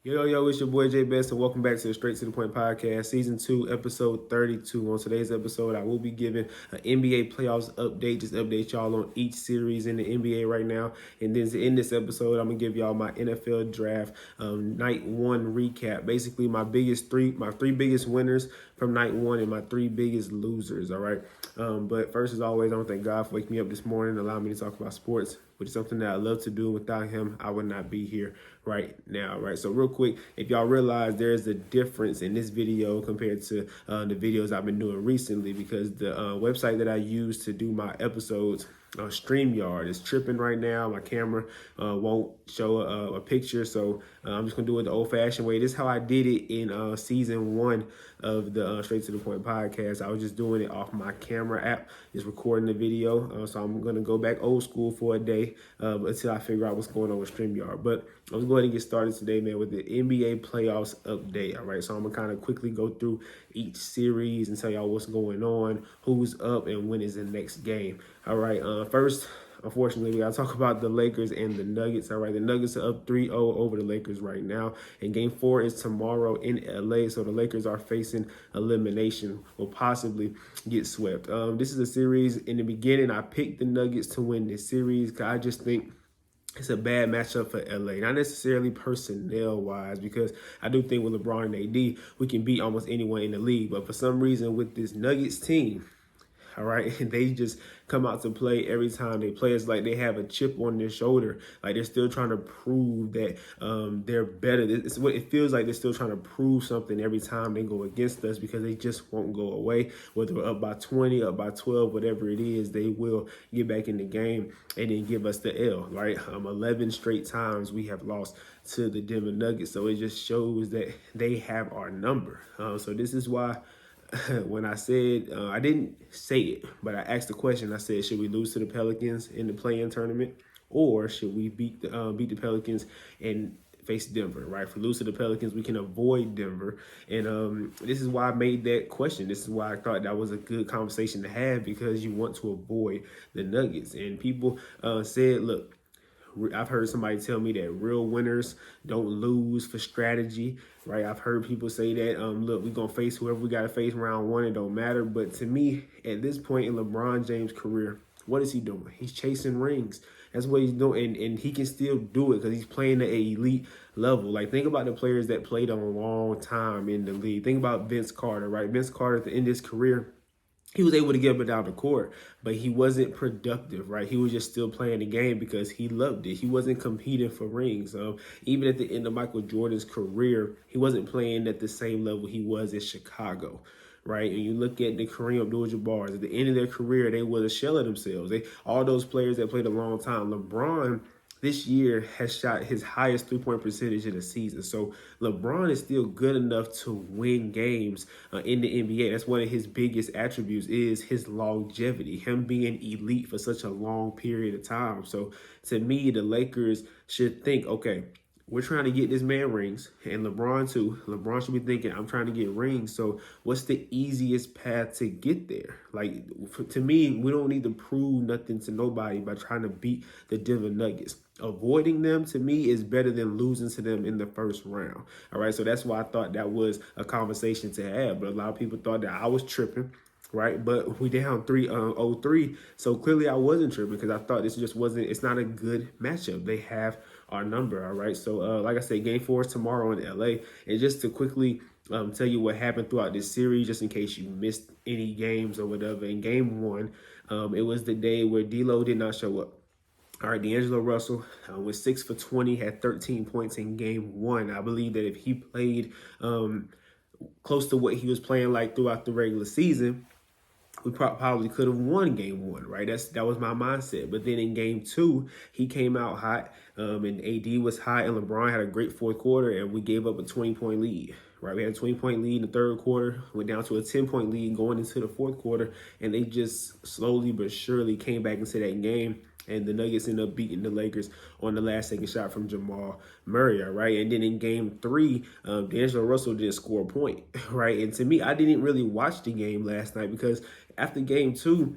Yo, it's your boy Jay Best, and welcome back to the Straight to the Point podcast, season 2, episode 32. On today's episode, I will be giving an NBA playoffs update, just update y'all on each series in the NBA right now. And then in this episode, I'm gonna give y'all my NFL draft night one recap. Basically, my three biggest winners from night one, and my three biggest losers. All right. But first, as always, I want to thank God for waking me up this morning, allowing me to talk about sports, which is something that I love to do. Without him, I would not be here right now, right? So real quick, if y'all realize there's a difference in this video compared to the videos I've been doing recently, because the website that I use to do my episodes, StreamYard, is tripping right now. My camera won't show a picture, so I'm just gonna do it the old-fashioned way. This is how I did it in season 1 of the Straight to the Point podcast. I was just doing it off my camera app, just recording the video. So I'm gonna go back old school for a day until I figure out what's going on with StreamYard. But let's go ahead and get started today, man, with the NBA playoffs update. All right, so I'm gonna kind of quickly go through each series and tell y'all what's going on, who's up, and when is the next game. All right, first, unfortunately, we gotta talk about the Lakers and the Nuggets. All right, the Nuggets are up 3-0 over the Lakers right now, and Game 4 is tomorrow in LA. So the Lakers are facing elimination, will possibly get swept. This is a series. In the beginning, I picked the Nuggets to win this series because I just think it's a bad matchup for LA, not necessarily personnel wise, because I do think with LeBron and AD, we can beat almost anyone in the league. But for some reason, with this Nuggets team, all right, and they just come out to play every time they play. It's like they have a chip on their shoulder. Like they're still trying to prove that they're better. It's what it feels like. They're still trying to prove something every time they go against us, because they just won't go away. Whether we're up by 20, up by 12, whatever it is, they will get back in the game and then give us the L, right? 11 straight times we have lost to the Denver Nuggets. So it just shows that they have our number. So this is why when I said, I didn't say it, but I asked the question. I said, should we lose to the Pelicans in the play-in tournament, or should we beat the Pelicans and face Denver, right? If we lose to the Pelicans, we can avoid Denver. And this is why I made that question. This is why I thought that was a good conversation to have, because you want to avoid the Nuggets. And people said, look, I've heard somebody tell me that real winners don't lose for strategy, right? I've heard people say that, look, we're going to face whoever we got to face round one. It don't matter. But to me, at this point in LeBron James' career, what is he doing? He's chasing rings. That's what he's doing. And he can still do it because he's playing at an elite level. Like, think about the players that played a long time in the league. Think about Vince Carter, right? Vince Carter at the end of his career, he was able to get up and down the court, but he wasn't productive, right? He was just still playing the game because he loved it. He wasn't competing for rings. Even at the end of Michael Jordan's career, he wasn't playing at the same level he was in Chicago, right? And you look at the Kareem Abdul-Jabbar, at the end of their career, they were a shell of themselves. All those players that played a long time. LeBron this year has shot his highest three-point percentage in the season. So LeBron is still good enough to win games in the NBA. That's one of his biggest attributes, is his longevity, him being elite for such a long period of time. So to me, the Lakers should think, okay, we're trying to get this man rings, and LeBron too. LeBron should be thinking, I'm trying to get rings. So what's the easiest path to get there? Like, to me, we don't need to prove nothing to nobody by trying to beat the Denver Nuggets. Avoiding them, to me, is better than losing to them in the first round. All right, so that's why I thought that was a conversation to have. But a lot of people thought that I was tripping, right? But we down 3-0-3. So clearly I wasn't tripping, because I thought this just wasn't, it's not a good matchup. They have our number, all right? So like I said, Game 4 is tomorrow in LA. And just to quickly tell you what happened throughout this series, just in case you missed any games or whatever. In Game 1, it was the day where D'Lo did not show up. All right, D'Angelo Russell was 6 for 20, had 13 points in Game 1. I believe that if he played close to what he was playing like throughout the regular season, we probably could have won Game 1, right? That was my mindset. But then in Game 2, he came out hot, and AD was hot, and LeBron had a great fourth quarter, and we gave up a 20-point lead, right? We had a 20-point lead in the third quarter, went down to a 10-point lead going into the fourth quarter, and they just slowly but surely came back into that game. And the Nuggets ended up beating the Lakers on the last second shot from Jamal Murray, right? And then in Game 3, D'Angelo Russell didn't score a point, right? And to me, I didn't really watch the game last night, because after Game 2,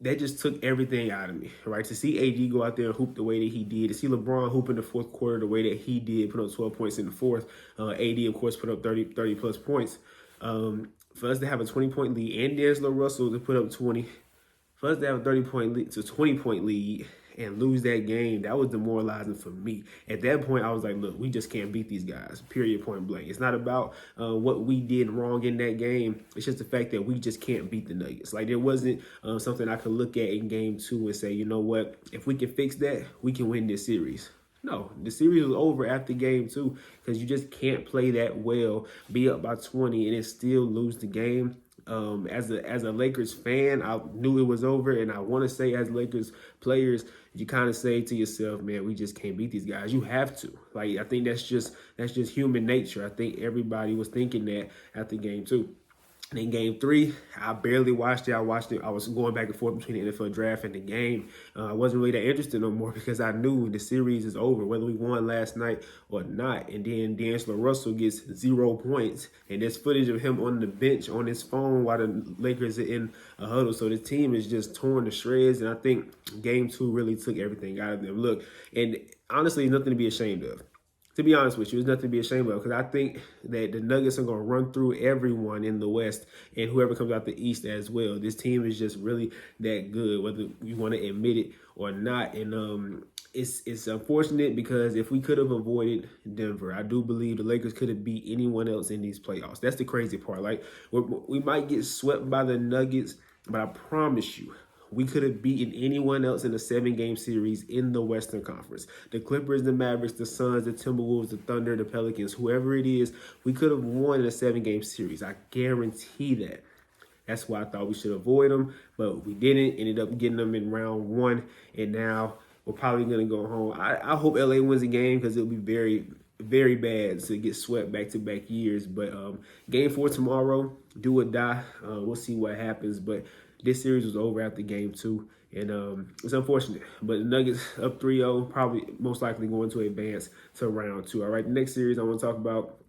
that just took everything out of me, right? To see AD go out there and hoop the way that he did, to see LeBron hoop in the fourth quarter the way that he did, put up 12 points in the fourth. AD, of course, put up 30 plus points. For us to have a 20-point lead and D'Angelo Russell to put up 20, for us to have a 30-point lead to 20-point lead and lose that game, that was demoralizing for me. At that point, I was like, look, we just can't beat these guys, period, point blank. It's not about what we did wrong in that game. It's just the fact that we just can't beat the Nuggets. Like, there wasn't something I could look at in game 2 and say, you know what, if we can fix that, we can win this series. No, the series was over after game 2 because you just can't play that well, be up by 20, and then still lose the game. As a Lakers fan, I knew it was over, and I want to say as Lakers players, you kind of say to yourself, man, we just can't beat these guys. You have to. Like, I think that's just human nature. I think everybody was thinking that after game 2. And in game 3, I barely watched it. I was going back and forth between the NFL draft and the game. I wasn't really that interested no more because I knew the series is over, whether we won last night or not. And then D'Angelo Russell gets 0 points. And there's footage of him on the bench on his phone while the Lakers are in a huddle. So the team is just torn to shreds. And I think game 2 really took everything out of them. Look, and honestly, nothing to be ashamed of. To be honest with you, there's nothing to be ashamed of because I think that the Nuggets are going to run through everyone in the West and whoever comes out the East as well. This team is just really that good, whether you want to admit it or not. And it's unfortunate because if we could have avoided Denver, I do believe the Lakers could have beat anyone else in these playoffs. That's the crazy part. Like, we might get swept by the Nuggets, but I promise you, we could have beaten anyone else in a 7-game series in the Western Conference. The Clippers, the Mavericks, the Suns, the Timberwolves, the Thunder, the Pelicans, whoever it is, we could have won in a 7-game series. I guarantee that. That's why I thought we should avoid them, but we didn't. Ended up getting them in round 1, and now we're probably going to go home. I hope LA wins a game because it'll be very, very bad to get swept back-to-back years. But game 4 tomorrow, do or die. We'll see what happens, but this series was over after game 2, and it's unfortunate. But the Nuggets up 3-0, probably most likely going to advance to round 2. All right, the next series I want to talk about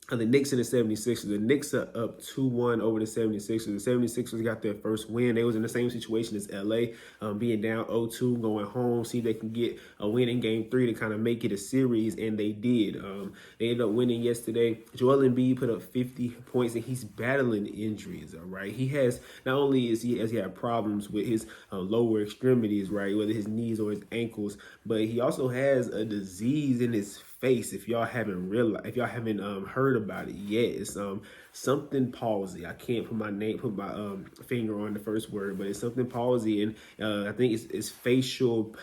the Knicks and the 76ers. The Knicks are up 2-1 over the 76ers. The 76ers got their first win. They was in the same situation as LA, being down 0-2, going home, see if they can get a win in game 3 to kind of make it a series, and they did. They ended up winning yesterday. Joel Embiid put up 50 points, and he's battling injuries, all right? He has, not only has he had problems with his lower extremities, right, whether his knees or his ankles, but he also has a disease in his face. If y'all haven't heard about it yet, it's something palsy. I can't put my finger on the first word, but it's something palsy, and I think it's facial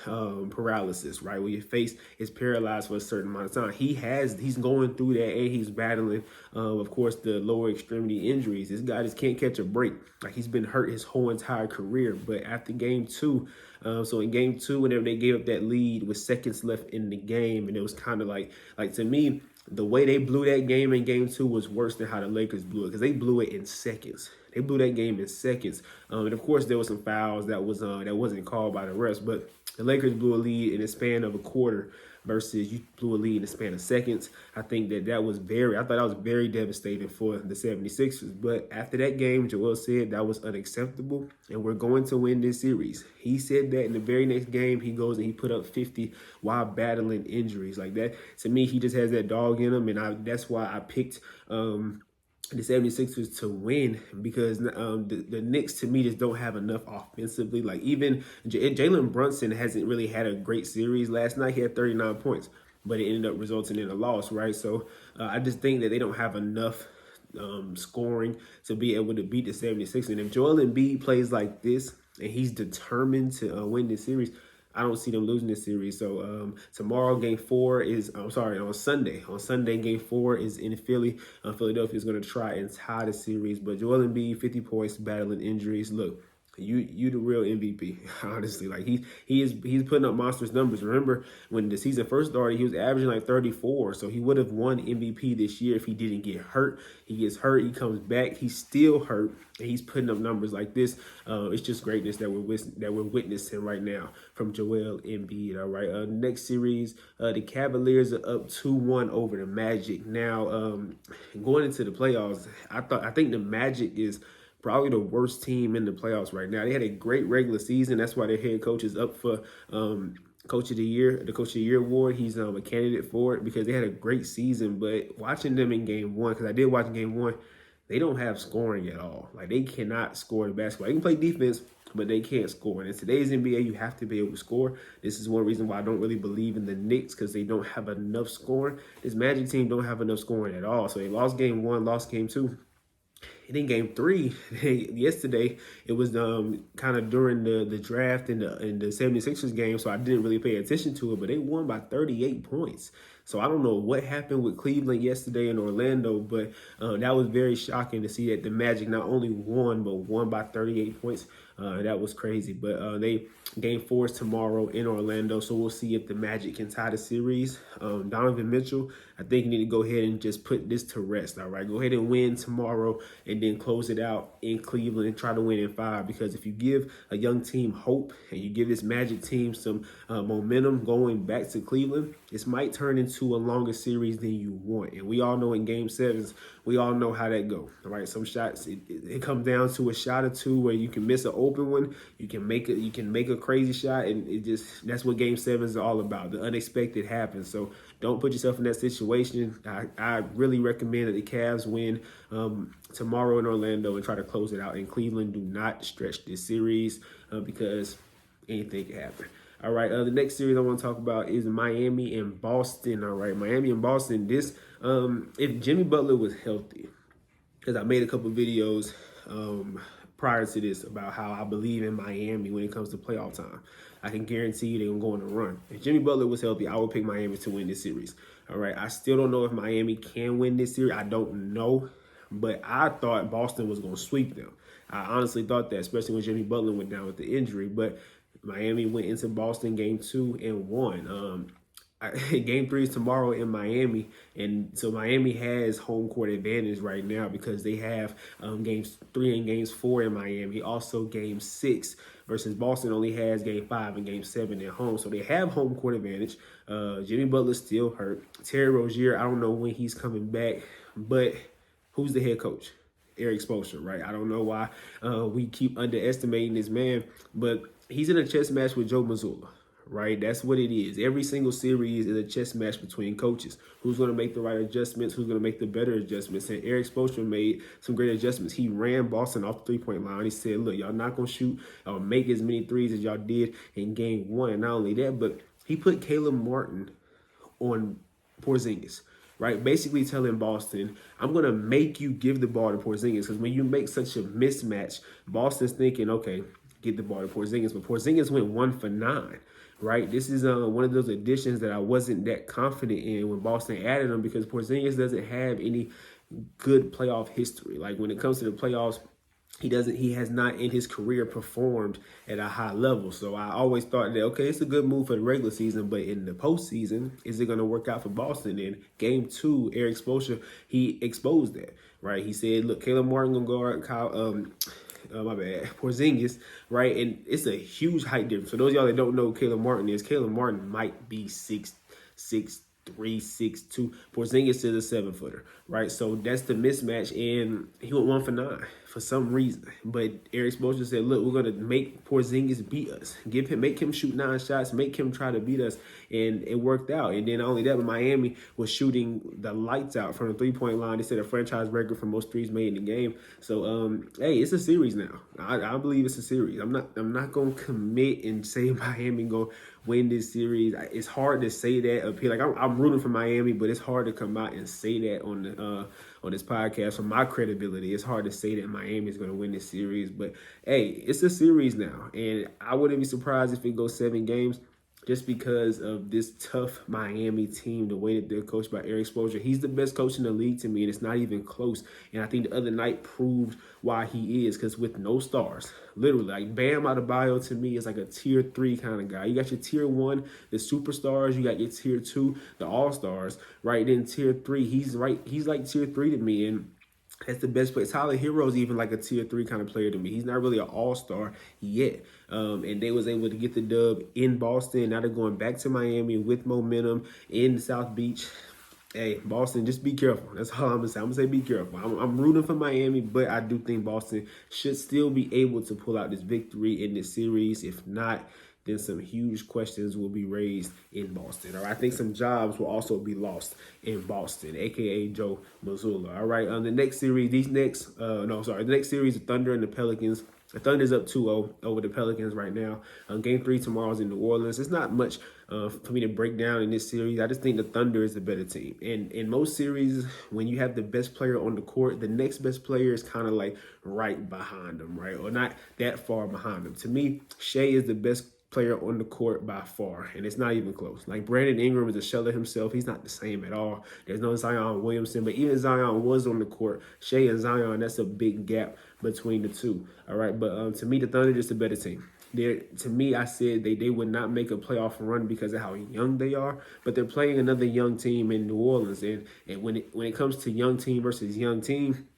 paralysis, right, where your face is paralyzed for a certain amount of time. He's going through that, and he's battling of course the lower extremity injuries. This guy just can't catch a break. Like, he's been hurt his whole entire career. But after game 2, so in game 2, whenever they gave up that lead with seconds left in the game, and it was kind of like to me, the way they blew that game in game 2 was worse than how the Lakers blew it, because they blew it in seconds. They blew that game in seconds. And of course, there were some fouls that wasn't called by the refs, but the Lakers blew a lead in the span of a quarter versus you blew a lead in the span of seconds. I think I thought that was very devastating for the 76ers. But after that game, Joel said that was unacceptable, and we're going to win this series. He said that in the very next game, he goes and he put up 50 while battling injuries. Like that, to me, he just has that dog in him, and that's why I picked the 76ers to win, because the Knicks, to me, just don't have enough offensively. Like, even Jalen Brunson hasn't really had a great series. Last night he had 39 points, but it ended up resulting in a loss, right? So I just think that they don't have enough scoring to be able to beat the 76ers. And if Joel Embiid plays like this and he's determined to win this series, I don't see them losing this series. So tomorrow, game 4 is, on Sunday. On Sunday, game 4 is in Philly. Philadelphia is going to try and tie the series. But Joel Embiid, 50 points, battling injuries. Look, you the real MVP, honestly. Like, he's putting up monstrous numbers. Remember, when the season first started, he was averaging like 34. So he would have won MVP this year if he didn't get hurt. He gets hurt, he comes back, he's still hurt, and he's putting up numbers like this. It's just greatness that we're witnessing right now from Joel Embiid. All right. Next series, the Cavaliers are up 2-1 over the Magic. Now, going into the playoffs, I think the Magic is probably the worst team in the playoffs right now. They had a great regular season. That's why their head coach is up for Coach of the Year, the Coach of the Year award. He's a candidate for it because they had a great season. But watching them in game one, because I did watch game one, they don't have scoring at all. Like, they cannot score the basketball. They can play defense, but they can't score. And in today's NBA, you have to be able to score. This is one reason why I don't really believe in the Knicks, because they don't have enough scoring. This Magic team don't have enough scoring at all. So they lost game one, lost game two. And in game three, yesterday, it was kind of during the draft in the 76ers game, so I didn't really pay attention to it, but they won by 38 points. So I don't know what happened with Cleveland yesterday in Orlando, but that was very shocking to see that the Magic not only won, but won by 38 points. That was crazy. But they game 4 is tomorrow in Orlando, so we'll see if the Magic can tie the series. Donovan Mitchell, I think you need to go ahead and just put this to rest, all right? Go ahead and win tomorrow and then close it out in Cleveland and try to win in 5, because if you give a young team hope and you give this Magic team some momentum going back to Cleveland, this might turn into a longer series than you want. And we all know in game 7s, we all know how that go, all right? Some shots, it comes down to a shot or two where you can miss an open one, you can make a crazy shot, and that's what game 7s are all about. The unexpected happens. So don't put yourself in that situation. I really recommend that the Cavs win tomorrow in Orlando and try to close it out in Cleveland. Do not stretch this series because anything can happen. All right, the next series I want to talk about is Miami and Boston. All right, Miami and Boston. This, if Jimmy Butler was healthy, because I made a couple videos prior to this about how I believe in Miami when it comes to playoff time. I can guarantee you they're going to go on a run. If Jimmy Butler was healthy, I would pick Miami to win this series. All right, I still don't know if Miami can win this series. I don't know, but I thought Boston was going to sweep them. I honestly thought that, especially when Jimmy Butler went down with the injury. But Miami went into Boston game 2 and won. Game 3 is tomorrow in Miami, and so Miami has home court advantage right now because they have games 3 and games 4 in Miami. Also, game 6 versus Boston only has game 5 and game 7 at home, so they have home court advantage. Jimmy Butler's still hurt. Terry Rozier, I don't know when he's coming back, but who's the head coach? Eric Spoelstra, right? I don't know why we keep underestimating this man, but he's in a chess match with Joe Mazzulla. Right, that's what it is. Every single series is a chess match between coaches. Who's going to make the right adjustments? Who's going to make the better adjustments? And Eric Spoelstra made some great adjustments. He ran Boston off the 3-point line. He said, "Look, y'all not going to shoot or make as many threes as y'all did in game 1." And not only that, but he put Caleb Martin on Porzingis. Right, basically telling Boston, I'm going to make you give the ball to Porzingis, because when you make such a mismatch, Boston's thinking, okay, get the ball to Porzingis. But Porzingis went 1 for 9. Right, this is one of those additions that I wasn't that confident in when Boston added him, because Porzingis doesn't have any good playoff history. Like, when it comes to the playoffs, he has not in his career performed at a high level. So I always thought that, okay, it's a good move for the regular season, but in the postseason, is it going to work out for Boston? In game 2, Eric Spoelstra, he exposed that. Right, he said, look, Caleb Martin gonna guard Porzingis, right? And it's a huge height difference. For those of y'all that don't know who Caleb Martin is, Caleb Martin might be 6'3", 6'2". Porzingis is a 7-footer, right? So that's the mismatch, and he went 1 for 9 for some reason. But Eric Spoelstra said, look, we're going to make Porzingis beat us. Make him shoot 9 shots, make him try to beat us, and it worked out. And then not only that, but Miami was shooting the lights out from the 3-point line. They set a franchise record for most threes made in the game. So, hey, it's a series now. I believe it's a series. I'm not going to commit and say Miami going to win this series. It's hard to say that up here. Like, I'm rooting for Miami, but it's hard to come out and say that on this podcast. For my credibility, it's hard to say that Miami is going to win this series. But hey, it's a series now, and I wouldn't be surprised if it goes 7 games. Just because of this tough Miami team, the way that they're coached by Eric Spoelstra. He's the best coach in the league to me, and it's not even close. And I think the other night proved why he is, because with no stars, literally, like Bam Adebayo to me is like a tier 3 kind of guy. You got your tier 1, the superstars. You got your tier 2, the all-stars, right? Then tier 3, he's like tier 3 to me, and that's the best player. Tyler Hero's even like a tier 3 kind of player to me. He's not really an all-star yet. And they was able to get the dub in Boston. Now they're going back to Miami with momentum in South Beach. Hey, Boston, just be careful. That's all I'm gonna say. I'm gonna say be careful. I'm rooting for Miami, but I do think Boston should still be able to pull out this victory in this series. If not, then some huge questions will be raised in Boston. All right, I think some jobs will also be lost in Boston, aka Joe Mazzulla. All right, the next series, the next series, the Thunder and the Pelicans. The Thunder's up 2-0 over the Pelicans right now. Game 3 tomorrow's in New Orleans. It's not much for me to break down in this series. I just think the Thunder is the better team. And in most series, when you have the best player on the court, the next best player is kind of like right behind them, right? Or not that far behind them. To me, Shea is the best player on the court by far, and it's not even close. Like Brandon Ingram is a shell of himself. He's not the same at all. There's no Zion Williamson, but even Zion was on the court. Shea and Zion, that's a big gap between the two. All right, but to me, the Thunder just a better team. To me, I said they would not make a playoff run because of how young they are, but they're playing another young team in New Orleans, and when it comes to young team versus young team,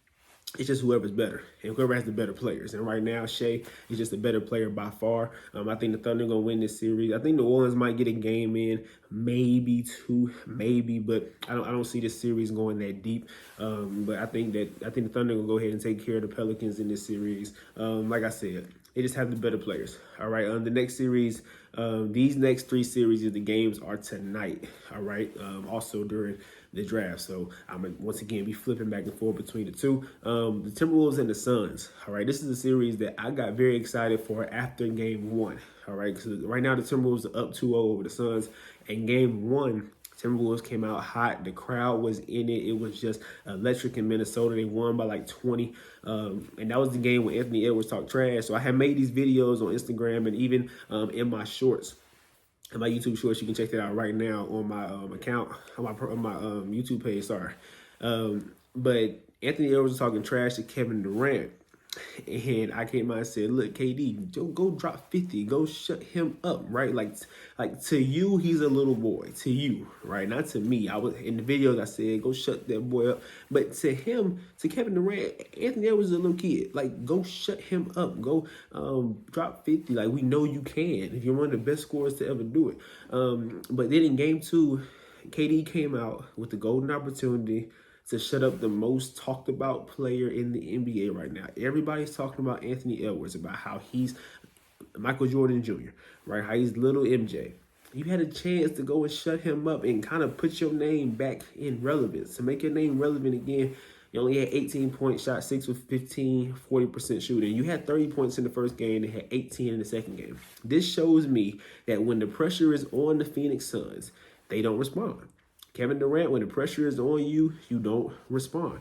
it's just whoever's better and whoever has the better players. And right now, Shea is just a better player by far. I think the Thunder gonna win this series. I think New Orleans might get a game in, maybe two, maybe, but I don't see this series going that deep. But I think the Thunder gonna go ahead and take care of the Pelicans in this series. Like I said, they just have the better players. All right. The next series, these next 3 series of the games are tonight. All right. Also during the draft. So I'm gonna once again be flipping back and forth between the two. The Timberwolves and the Suns. All right. This is a series that I got very excited for after game 1. All right. Because right now the Timberwolves are up 2-0 over the Suns. And game 1, Timberwolves came out hot. The crowd was in it. It was just electric in Minnesota. They won by like 20. And that was the game when Anthony Edwards talked trash. So I had made these videos on Instagram and even in my shorts. In my YouTube shorts, you can check that out right now on my account, on my YouTube page, sorry. But Anthony Edwards was talking trash to Kevin Durant. And I came out and said, look, KD, go drop 50. Go shut him up, right? Like to you, he's a little boy. To you, right? Not to me. I was in the videos I said, go shut that boy up. But to him, to Kevin Durant, Anthony Edwards is a little kid. Like, go shut him up. Go drop 50. Like, we know you can. If you're one of the best scorers to ever do it. But then in game 2, KD came out with the golden opportunity to shut up the most talked about player in the NBA right now. Everybody's talking about Anthony Edwards, about how he's Michael Jordan Jr., right? How he's little MJ. You had a chance to go and shut him up and kind of put your name back in relevance, to make your name relevant again. You only had 18 points, shot 6 with 15, 40% shooting. You had 30 points in the first game and had 18 in the second game. This shows me that when the pressure is on the Phoenix Suns, they don't respond. Kevin Durant, when the pressure is on you, you don't respond.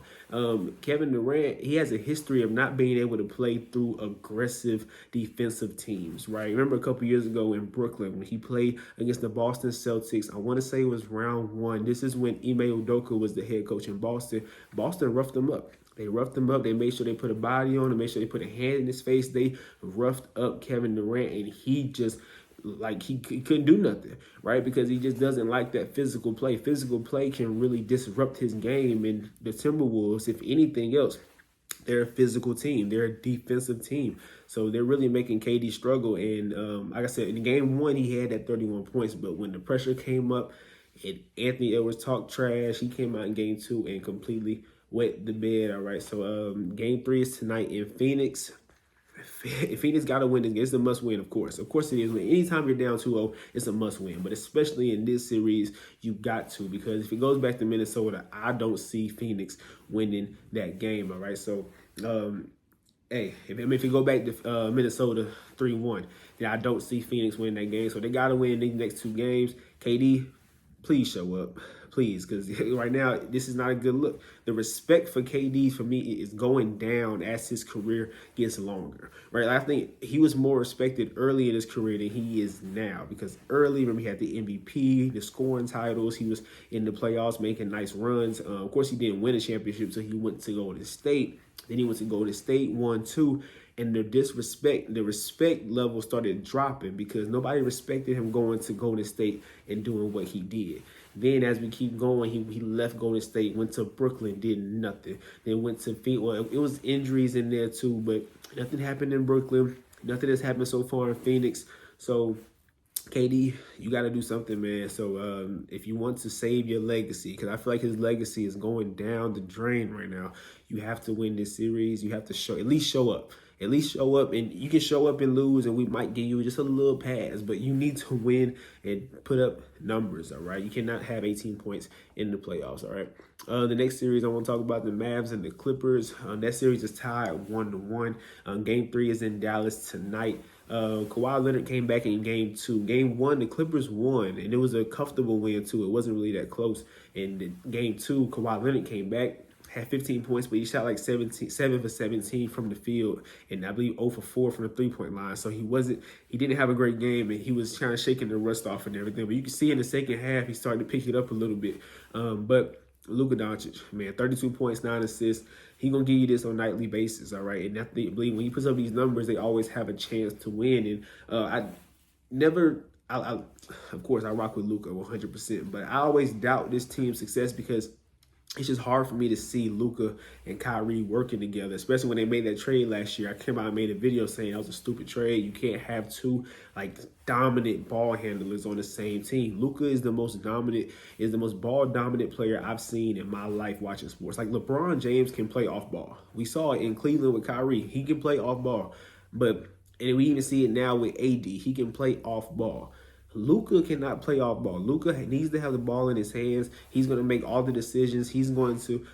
Kevin Durant, he has a history of not being able to play through aggressive defensive teams, right? Remember a couple years ago in Brooklyn when he played against the Boston Celtics. I want to say it was round 1. This is when Ime Udoka was the head coach in Boston. Boston roughed him up. They roughed him up. They made sure they put a body on him, made sure they put a hand in his face. They roughed up Kevin Durant, and he just he couldn't do nothing, right? Because he just doesn't like that physical play. Physical play can really disrupt his game. And the Timberwolves, if anything else, they're a physical team. They're a defensive team. So they're really making KD struggle. And like I said, in game 1, he had that 31 points. But when the pressure came up and Anthony Edwards talked trash, he came out in game 2 and completely wet the bed. All right, so game 3 is tonight in Phoenix. Phoenix got to win this game. It's a must-win, of course. Of course it is. Anytime you're down 2-0, it's a must-win. But especially in this series, you got to. Because if it goes back to Minnesota, I don't see Phoenix winning that game, all right? So, hey, if you go back to Minnesota 3-1, then I don't see Phoenix winning that game. So they got to win these next 2 games. KD, please show up. Please, because right now, this is not a good look. The respect for KD, for me, is going down as his career gets longer, right? I think he was more respected early in his career than he is now, because early, remember, he had the MVP, the scoring titles. He was in the playoffs making nice runs. Of course, he didn't win a championship, so he went to Golden State. Then he went to Golden State, 1-2. And the respect level started dropping because nobody respected him going to Golden State and doing what he did. Then as we keep going, he left Golden State, went to Brooklyn, did nothing. Then went to Phoenix. Well, it was injuries in there too, but nothing happened in Brooklyn. Nothing has happened so far in Phoenix. So KD, you got to do something, man. So if you want to save your legacy, because I feel like his legacy is going down the drain right now, you have to win this series. You have to at least show up. At least show up, and you can show up and lose, and we might give you just a little pass, but you need to win and put up numbers, all right? You cannot have 18 points in the playoffs, all right? The next series I want to talk about the Mavs and the Clippers. That series is tied 1-1. Game 3 is in Dallas tonight. Kawhi Leonard came back in game 2. Game 1, the Clippers won, and it was a comfortable win, too. It wasn't really that close. In game 2, Kawhi Leonard came back, had 15 points, but he shot like 7 for 17 from the field, and I believe 0 for 4 from the three-point line. So he didn't have a great game, and he was kind of shaking the rust off and everything. But you can see in the second half, he started to pick it up a little bit. But Luka Doncic, man, 32 points, 9 assists. He's going to give you this on a nightly basis, all right? And I believe when he puts up these numbers, they always have a chance to win. And of course, I rock with Luka 100%, but I always doubt this team's success because it's just hard for me to see Luka and Kyrie working together, especially when they made that trade last year. I came out and made a video saying that was a stupid trade. You can't have two dominant ball handlers on the same team. Luka is the most ball dominant player I've seen in my life watching sports. Like LeBron James can play off ball. We saw it in Cleveland with Kyrie. He can play off ball, and we even see it now with AD. He can play off ball. Luka cannot play off ball. Luka needs to have the ball in his hands. He's going to make all the decisions. He's going to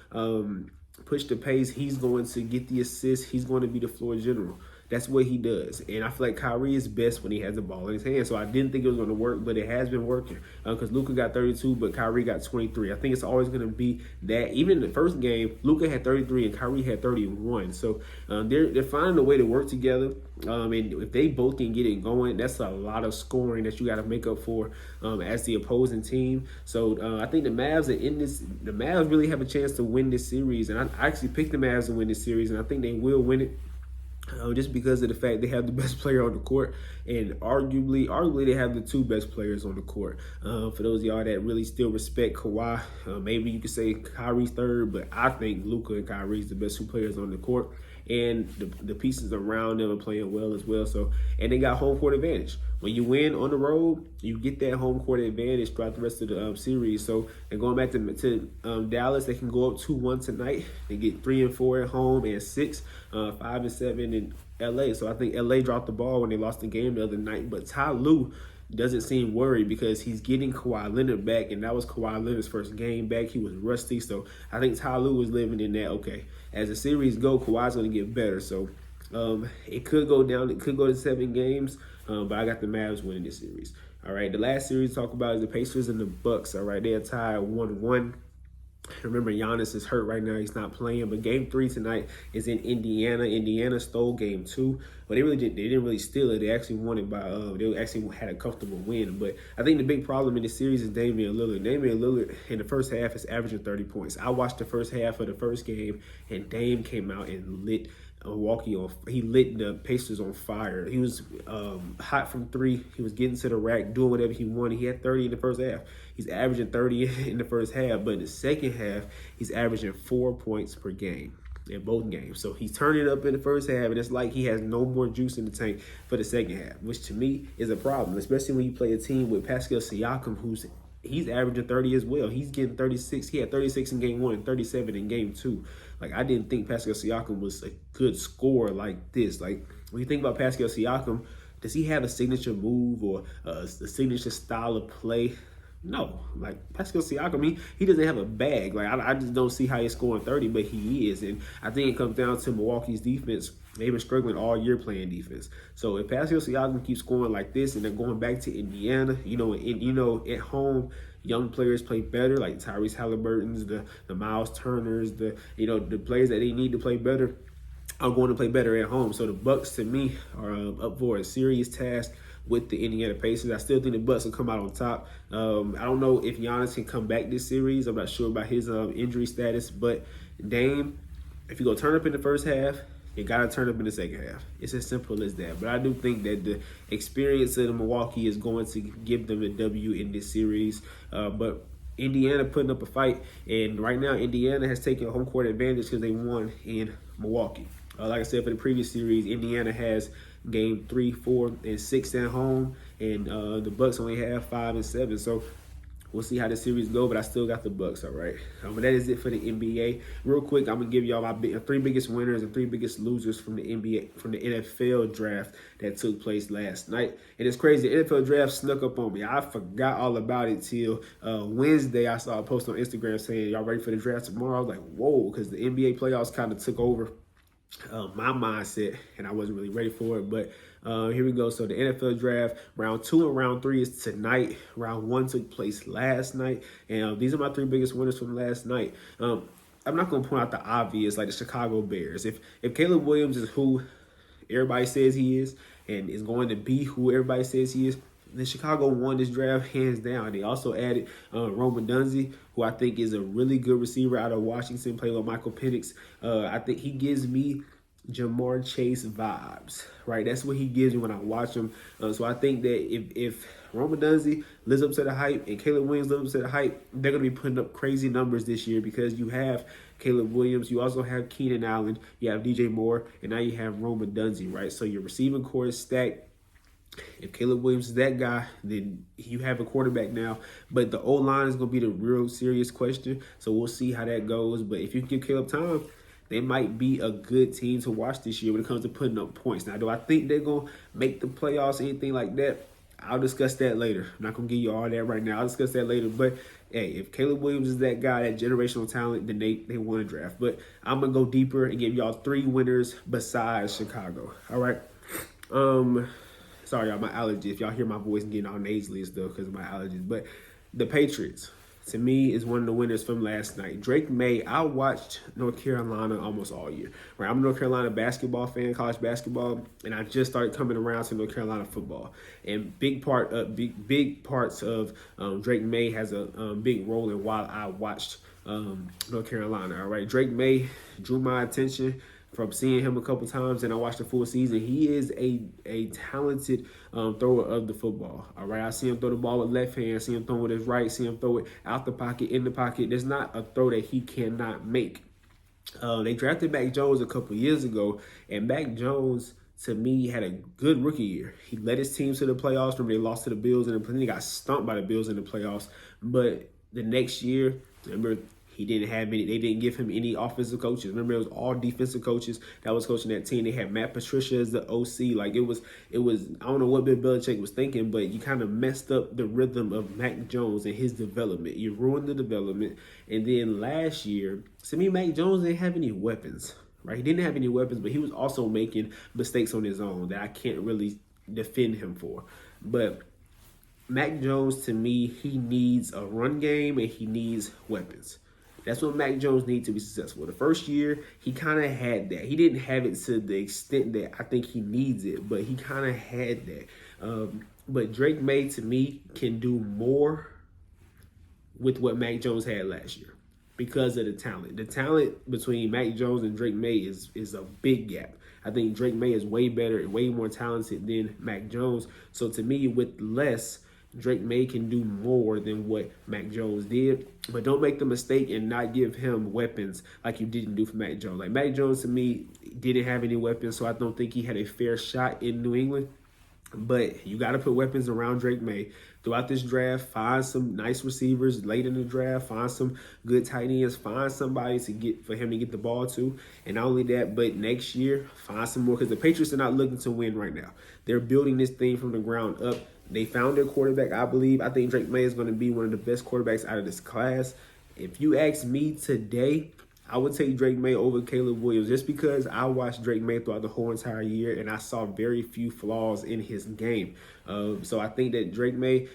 push the pace. He's going to get the assists. He's going to be the floor general. That's what he does. And I feel like Kyrie is best when he has the ball in his hands. So I didn't think it was going to work, but it has been working because Luka got 32, but Kyrie got 23. I think it's always going to be that. Even in the first game, Luka had 33 and Kyrie had 31. So they're finding a way to work together. And if they both can get it going, that's a lot of scoring that you got to make up for as the opposing team. So I think the Mavs are in this. The Mavs really have a chance to win this series, and I actually picked the Mavs to win this series, and I think they will win it. Just because of the fact they have the best player on the court, and arguably they have the two best players on the court. For those of y'all that really still respect Kawhi, maybe you could say Kyrie's third, but I think Luka and Kyrie's the best two players on the court, and the pieces around them are playing well as well. So, and they got home court advantage. When you win on the road, you get that home court advantage throughout the rest of the series. So, and going back to Dallas, they can go up 2-1 tonight. They get 3 and 4 at home and 6, 5 and 7 in LA. So I think LA dropped the ball when they lost the game the other night. But Ty Lue doesn't seem worried because he's getting Kawhi Leonard back, and that was Kawhi Leonard's first game back. He was rusty. So I think Ty Lue was living in that, okay, as the series go, Kawhi's going to get better. So it could go down. It could go to 7 games, but I got the Mavs winning this series. All right, the last series to talk about is the Pacers and the Bucks. All right, they are tied 1-1. Remember, Giannis is hurt right now. He's not playing. But Game 3 tonight is in Indiana. Indiana stole Game 2, but they didn't really steal it. They actually won it by they actually had a comfortable win. But I think the big problem in this series is Damian Lillard. Damian Lillard in the first half is averaging 30 points. I watched the first half of the first game, and Dame came out and lit he lit the Pacers on fire. He was hot from 3. He was getting to the rack, doing whatever he wanted. He had 30 in the first half. He's averaging 30 in the first half, but in the second half, he's averaging 4 points per game in both games. So he's turning up in the first half, and it's like he has no more juice in the tank for the second half, which to me is a problem, especially when you play a team with Pascal Siakam, he's averaging 30 as well. He's getting 36. He had 36 in Game 1 and 37 in Game 2. I didn't think Pascal Siakam was a good scorer like this. When you think about Pascal Siakam, does he have a signature move or a signature style of play? No. Pascal Siakam, he doesn't have a bag. I just don't see how he's scoring 30, but he is. And I think it comes down to Milwaukee's defense. They've been struggling all year playing defense. So if Pascal Siakam keeps scoring like this and they're going back to Indiana, at home, young players play better, like Tyrese Halliburton's, the Miles Turners, the players that they need to play better are going to play better at home. So the Bucks, to me, are up for a serious task with the Indiana Pacers. I still think the Bucks will come out on top. I don't know if Giannis can come back this series. I'm not sure about his injury status, but Dame, if you go turn up in the first half, you got to turn up in the second half. It's as simple as that. But I do think that the experience of Milwaukee is going to give them a W in this series. But Indiana putting up a fight, and right now Indiana has taken home court advantage because they won in Milwaukee. Like I said, for the previous series, Indiana has game 3, 4, and 6 at home, and the Bucks only have 5 and 7. So we'll see how the series go, but I still got the Bucks. All right. But that is it for the NBA. Real quick, I'm gonna give y'all my 3 biggest winners and 3 biggest losers from the NBA, from the NFL draft that took place last night. And it's crazy. The NFL draft snuck up on me. I forgot all about it till Wednesday. I saw a post on Instagram saying, "Y'all ready for the draft tomorrow?" I was like, "Whoa," because the NBA playoffs kind of took over my mindset, and I wasn't really ready for it. But here we go. So the NFL draft, round 2 and round 3 is tonight. Round 1 took place last night, and these are my 3 biggest winners from last night. I'm not going to point out the obvious, like the Chicago Bears. If Caleb Williams is who everybody says he is, and is going to be who everybody says he is, then Chicago won this draft hands down. They also added Rome Odunze, who I think is a really good receiver out of Washington, played with Michael Penix. I think he gives me Jamar Chase vibes, right? That's what he gives me when I watch him. So I think that if Rome Odunze lives up to the hype and Caleb Williams lives up to the hype, they're going to be putting up crazy numbers this year because you have Caleb Williams, you also have Keenan Allen, you have DJ Moore, and now you have Rome Odunze, right? So your receiving core is stacked. If Caleb Williams is that guy, then you have a quarterback now. But the O-line is going to be the real serious question. So we'll see how that goes. But if you can give Caleb time, they might be a good team to watch this year when it comes to putting up points. Now, do I think they're going to make the playoffs, anything like that? I'll discuss that later. I'm not going to give you all that right now. I'll discuss that later. But, hey, if Caleb Williams is that guy, that generational talent, then they won a draft. But I'm going to go deeper and give y'all 3 winners besides Chicago. All right? Sorry, y'all, my allergies. If y'all hear my voice getting all nasally and stuff because of my allergies. But the Patriots, to me, is one of the winners from last night. Drake May, I watched North Carolina almost all year. Right, I'm a North Carolina basketball fan, college basketball, and I just started coming around to North Carolina football. And big parts of Drake May has a big role in why I watched North Carolina. All right, Drake May drew my attention from seeing him a couple times, and I watched the full season. He is a talented thrower of the football. All right, I see him throw the ball with left hand, see him throw with his right, see him throw it out the pocket, in the pocket. There's not a throw that he cannot make. They drafted Mac Jones a couple years ago, and Mac Jones, to me, had a good rookie year. He led his team to the playoffs. Remember, they lost to the Bills, and then he got stumped by the Bills in the playoffs. But the next year, remember, he didn't have any. They didn't give him any offensive coaches. Remember, it was all defensive coaches that was coaching that team. They had Matt Patricia as the OC. Like it was. I don't know what Bill Belichick was thinking, but you kind of messed up the rhythm of Mac Jones and his development. You ruined the development. And then last year, to me, Mac Jones didn't have any weapons. Right, he didn't have any weapons, but he was also making mistakes on his own that I can't really defend him for. But Mac Jones, to me, he needs a run game and he needs weapons. That's what Mac Jones needs to be successful. The first year, he kind of had that. He didn't have it to the extent that I think he needs it, but he kind of had that. But Drake May, to me, can do more with what Mac Jones had last year because of the talent. The talent between Mac Jones and Drake May is a big gap. I think Drake May is way better and way more talented than Mac Jones. So to me, with less, Drake May can do more than what Mac Jones did, but don't make the mistake and not give him weapons like you didn't do for Mac Jones. Like Mac Jones, to me, didn't have any weapons, so I don't think he had a fair shot in New England. But you got to put weapons around Drake May throughout this draft. Find some nice receivers late in the draft. Find some good tight ends. Find somebody for him to get the ball to. And not only that, but next year, find some more because the Patriots are not looking to win right now. They're building this thing from the ground up. They found their quarterback, I believe. I think Drake May is going to be one of the best quarterbacks out of this class. If you ask me today, I would take Drake May over Caleb Williams just because I watched Drake May throughout the whole entire year and I saw very few flaws in his game. So I think that Drake May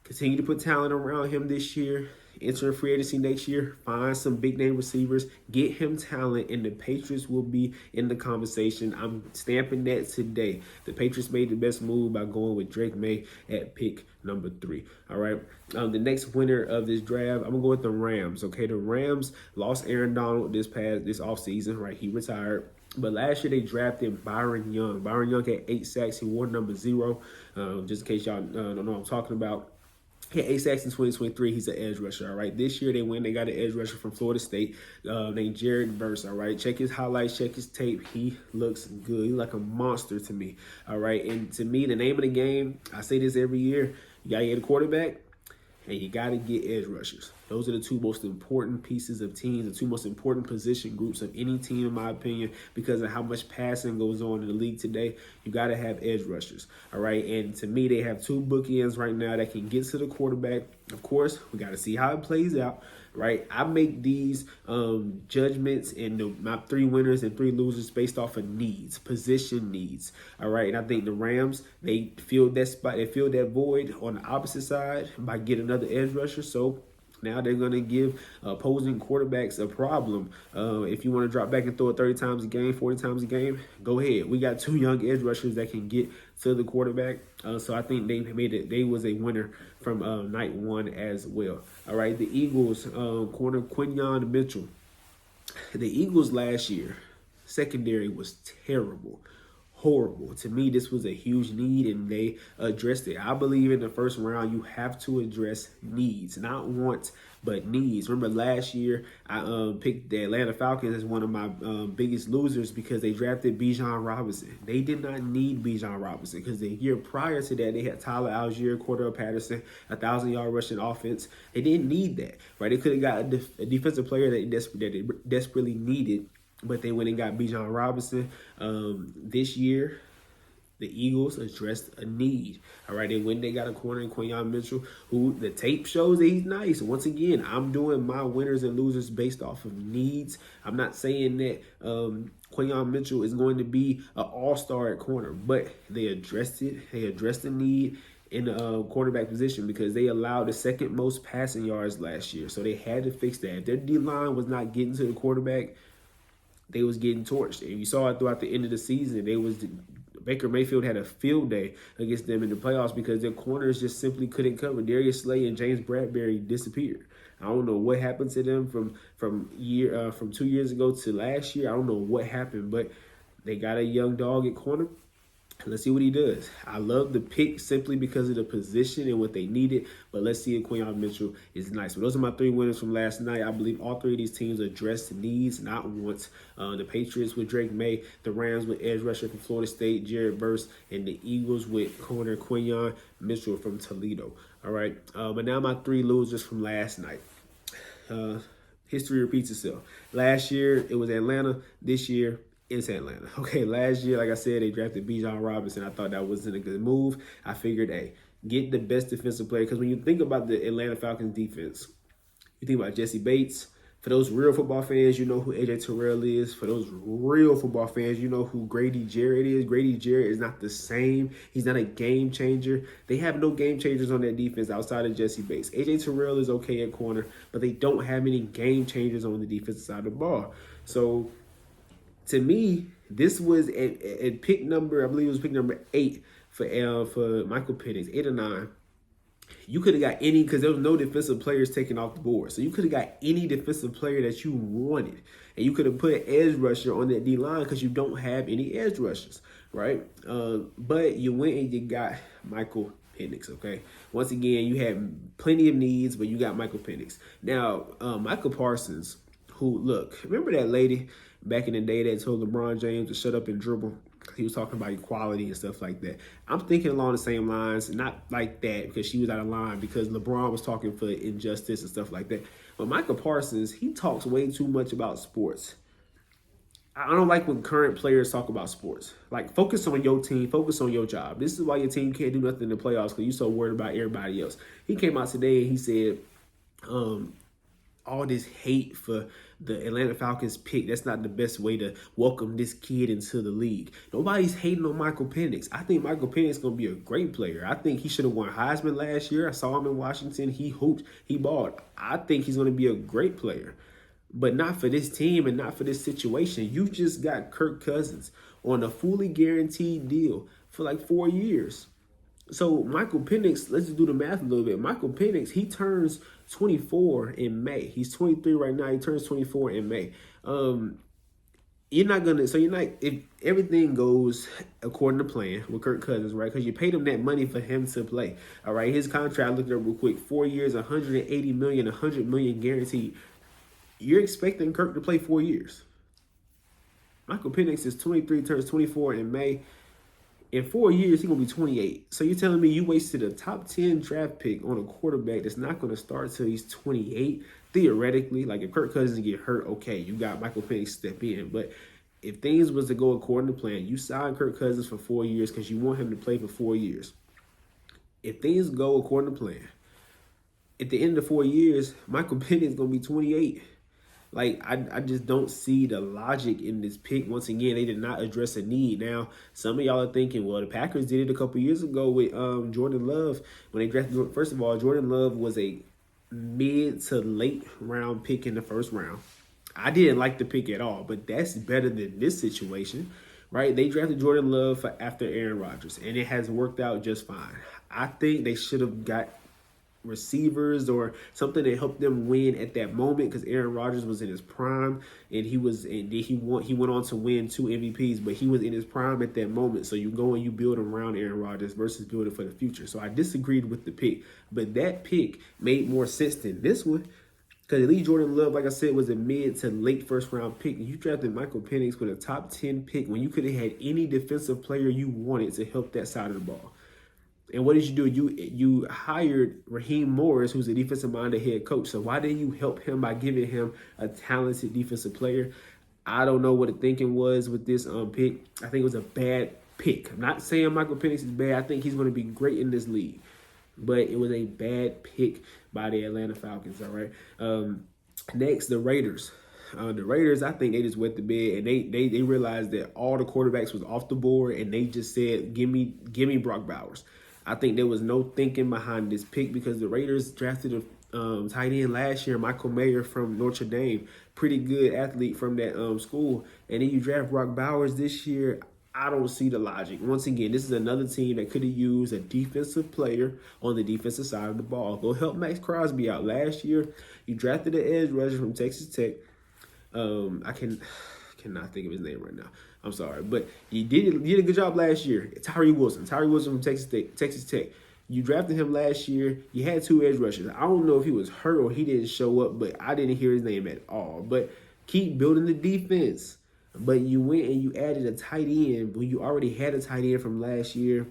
continue to put talent around him this year. Enter free agency next year, find some big name receivers, get him talent, and the Patriots will be in the conversation. I'm stamping that today. The Patriots made the best move by going with Drake May at pick number 3. All right. The next winner of this draft, I'm gonna go with the Rams. Okay, the Rams lost Aaron Donald this offseason, right? He retired. But last year they drafted Byron Young. Byron Young had 8 sacks. He wore number 0. Just in case y'all don't know what I'm talking about. He had 8 sacks in 2023. He's an edge rusher, all right? This year they win. They got an edge rusher from Florida State named Jared Verse, all right? Check his highlights, check his tape. He looks good. He's like a monster to me, all right? And to me, the name of the game, I say this every year, you got to get a quarterback and you got to get edge rushers. Those are the two most important pieces of teams, the two most important position groups of any team, in my opinion, because of how much passing goes on in the league today. You got to have edge rushers, all right? And to me, they have two bookends right now that can get to the quarterback. Of course, we got to see how it plays out, right? I make these judgments and my 3 winners and 3 losers based off of needs, position needs, all right? And I think the Rams, they filled that spot, they filled that void on the opposite side by getting another edge rusher. So now they're going to give opposing quarterbacks a problem. If you want to drop back and throw it 30 times a game, 40 times a game, go ahead. We got 2 young edge rushers that can get to the quarterback. So I think they made it. They was a winner from night 1 as well. All right, the Eagles, corner Quinyon Mitchell. The Eagles last year, secondary was terrible. Horrible. To me, this was a huge need, and they addressed it. I believe in the first round, you have to address needs, not wants, but needs. Remember last year, I picked the Atlanta Falcons as one of my biggest losers because they drafted Bijan Robinson. They did not need Bijan Robinson because the year prior to that, they had Tyler Algier, Cordell Patterson, 1,000-yard rushing offense. They didn't need that, right? They could have got a defensive player that they desperately needed, but they went and got Bijan Robinson. This year, the Eagles addressed a need. All right, they got a corner in Quinyon Mitchell, who the tape shows that he's nice. Once again, I'm doing my winners and losers based off of needs. I'm not saying that Quinyon Mitchell is going to be an all-star at corner, but they addressed it. They addressed the need in the quarterback position because they allowed the second most passing yards last year. So they had to fix that. If their D-line was not getting to the quarterback, they was getting torched. And you saw it throughout the end of the season. Baker Mayfield had a field day against them in the playoffs because their corners just simply couldn't cover. Darius Slay and James Bradbury disappeared. I don't know what happened to them from 2 years ago to last year. I don't know what happened, but they got a young dog at corner. Let's see what he does. I love the pick simply because of the position and what they needed, but let's see if Quinyon Mitchell is nice. But those are my 3 winners from last night. I believe all 3 of these teams addressed needs, not wants. The Patriots with Drake May, the Rams with edge rusher from Florida State, Jared Verse, and the Eagles with corner Quinyon Mitchell from Toledo. All right, but now my 3 losers from last night. History repeats itself. Last year, it was Atlanta. This year, it's Atlanta. Okay, last year, like I said, they drafted Bijan Robinson. I thought that wasn't a good move. I figured, hey, get the best defensive player. Because when you think about the Atlanta Falcons defense, you think about Jesse Bates. For those real football fans, you know who AJ Terrell is. For those real football fans, you know who Grady Jarrett is. Grady Jarrett is not the same. He's not a game changer. They have no game changers on that defense outside of Jesse Bates. AJ Terrell is okay at corner, but they don't have any game changers on the defensive side of the ball. So to me, this was at pick number, I believe it was pick number 8 for Michael Penix, 8 or 9. You could have got any, because there was no defensive players taken off the board. So you could have got any defensive player that you wanted. And you could have put an edge rusher on that D-line because you don't have any edge rushers, right? But you went and you got Michael Penix, okay? Once again, you had plenty of needs, but you got Michael Penix. Now, Michael Parsons, who, look, remember that lady back in the day that told LeBron James to shut up and dribble? He was talking about equality and stuff like that. I'm thinking along the same lines, not like that because she was out of line, because LeBron was talking for injustice and stuff like that. But Michael Parsons, he talks way too much about sports. I don't like when current players talk about sports. Like, focus on your team, focus on your job. This is why your team can't do nothing in the playoffs, because you're so worried about everybody else. He came out today and he said, all this hate for the Atlanta Falcons pick, that's not the best way to welcome this kid into the league. Nobody's hating on Michael Penix. I think Michael Penix is going to be a great player. I think he should have won Heisman last year. I saw him in Washington. He hooped. He balled. I think he's going to be a great player, but not for this team and not for this situation. You just got Kirk Cousins on a fully guaranteed deal for like 4 years. So Michael Penix, let's just do the math a little bit. Michael Penix, he turns 24 in May. He's 23 right now. He turns 24 in May. you're not gonna. So you're not. If everything goes according to plan with Kirk Cousins, right? Because you paid him that money for him to play. All right, his contract. I looked it up real quick. 4 years, 180 million, 100 million guaranteed. You're expecting Kirk to play 4 years. Michael Penix is 23, turns 24 in May. In 4 years, he's gonna be 28. So you're telling me you wasted a top 10 draft pick on a quarterback that's not gonna start till he's 28? Theoretically, like if Kirk Cousins get hurt, okay, you got Michael Penix step in. But if things was to go according to plan, you signed Kirk Cousins for 4 years because you want him to play for 4 years. If things go according to plan, at the end of 4 years, Michael Penix is gonna be 28. Like, I just don't see the logic in this pick. Once again, they did not address a need. Now, some of y'all are thinking, well, the Packers did it a couple years ago with Jordan Love. When they drafted, first of all, Jordan Love was a mid to late round pick in the first round. I didn't like the pick at all, but that's better than this situation, right? They drafted Jordan Love for after Aaron Rodgers, and it has worked out just fine. I think they should have got receivers or something that helped them win at that moment because Aaron Rodgers was in his prime and he went on to win 2 MVPs, but he was in his prime at that moment. So you go and you build around Aaron Rodgers versus building for the future. So I disagreed with the pick, but that pick made more sense than this one. Because at least Jordan Love, like I said, was a mid to late first round pick. You drafted Michael Penix with a top 10 pick when you could have had any defensive player you wanted to help that side of the ball. And what did you do? You hired Raheem Morris, who's a defensive-minded head coach. So why didn't you help him by giving him a talented defensive player? I don't know what the thinking was with this pick. I think it was a bad pick. I'm not saying Michael Penix is bad. I think he's going to be great in this league. But it was a bad pick by the Atlanta Falcons, all right? Next, the Raiders. The Raiders, I think they just wet the bed, and they realized that all the quarterbacks was off the board, and they just said, give me Brock Bowers. I think there was no thinking behind this pick because the Raiders drafted a tight end last year, Michael Mayer from Notre Dame, pretty good athlete from that school. And then you draft Brock Bowers this year. I don't see the logic. Once again, this is another team that could have used a defensive player on the defensive side of the ball. Go help Max Crosby out. Last year, you drafted an edge rusher from Texas Tech. I cannot think of his name right now. I'm sorry, but you did a good job last year. Tyree Wilson from Texas Tech. You drafted him last year. You had 2 edge rushers. I don't know if he was hurt or he didn't show up, but I didn't hear his name at all. But keep building the defense. But you went and you added a tight end when you already had a tight end from last year.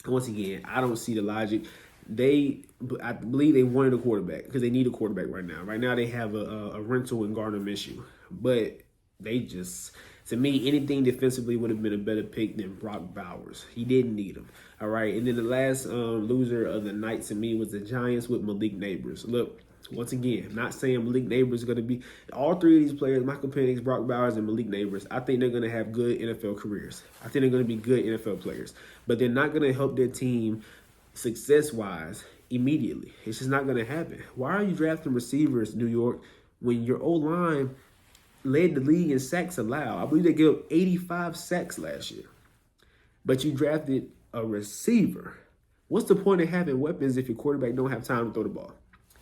Once again, I don't see the logic. I believe they wanted a quarterback because they need a quarterback right now. Right now they have a rental in Gardner Minshew. But they just, to me, anything defensively would have been a better pick than Brock Bowers. He didn't need him. All right. And then the last loser of the night to me was the Giants with Malik Nabers. Look, once again, I'm not saying Malik Nabers is going to be all 3 of these players, Michael Penix, Brock Bowers, and Malik Nabers. I think they're going to have good NFL careers. I think they're going to be good NFL players. But they're not going to help their team success-wise immediately. It's just not going to happen. Why are you drafting receivers, New York, when your O-line led the league in sacks allowed? I believe they gave up 85 sacks last year. But you drafted a receiver. What's the point of having weapons if your quarterback don't have time to throw the ball?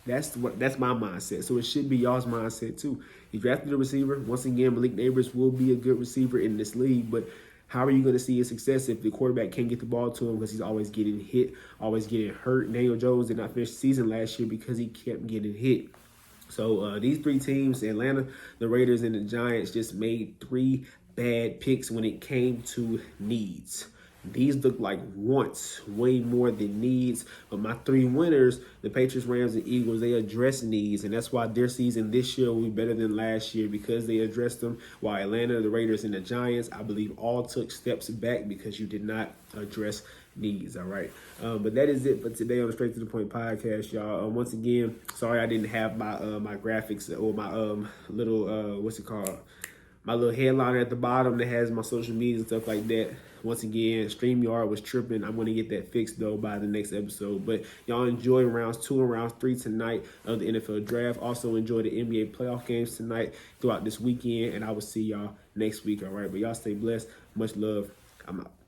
That's my mindset. So it should be y'all's mindset too. You drafted a receiver. Once again, Malik Nabers will be a good receiver in this league, but how are you going to see his success if the quarterback can't get the ball to him because he's always getting hit, always getting hurt? Daniel Jones did not finish the season last year because he kept getting hit. So these 3 teams, Atlanta, the Raiders, and the Giants, just made 3 bad picks when it came to needs. These look like wants way more than needs. But my 3 winners, the Patriots, Rams, and Eagles, they address needs. And that's why their season this year will be better than last year because they addressed them. While Atlanta, the Raiders, and the Giants, I believe all took steps back because you did not address needs. All right. But that is it for today on the Straight to the Point podcast, y'all. Once again, sorry I didn't have my my graphics or my little my little headliner at the bottom that has my social media and stuff like that. Once again, StreamYard was tripping. I'm going to get that fixed, though, by the next episode. But y'all enjoy rounds 2 and rounds 3 tonight of the NFL Draft. Also enjoy the NBA playoff games tonight throughout this weekend. And I will see y'all next week, all right? But y'all stay blessed. Much love. I'm out.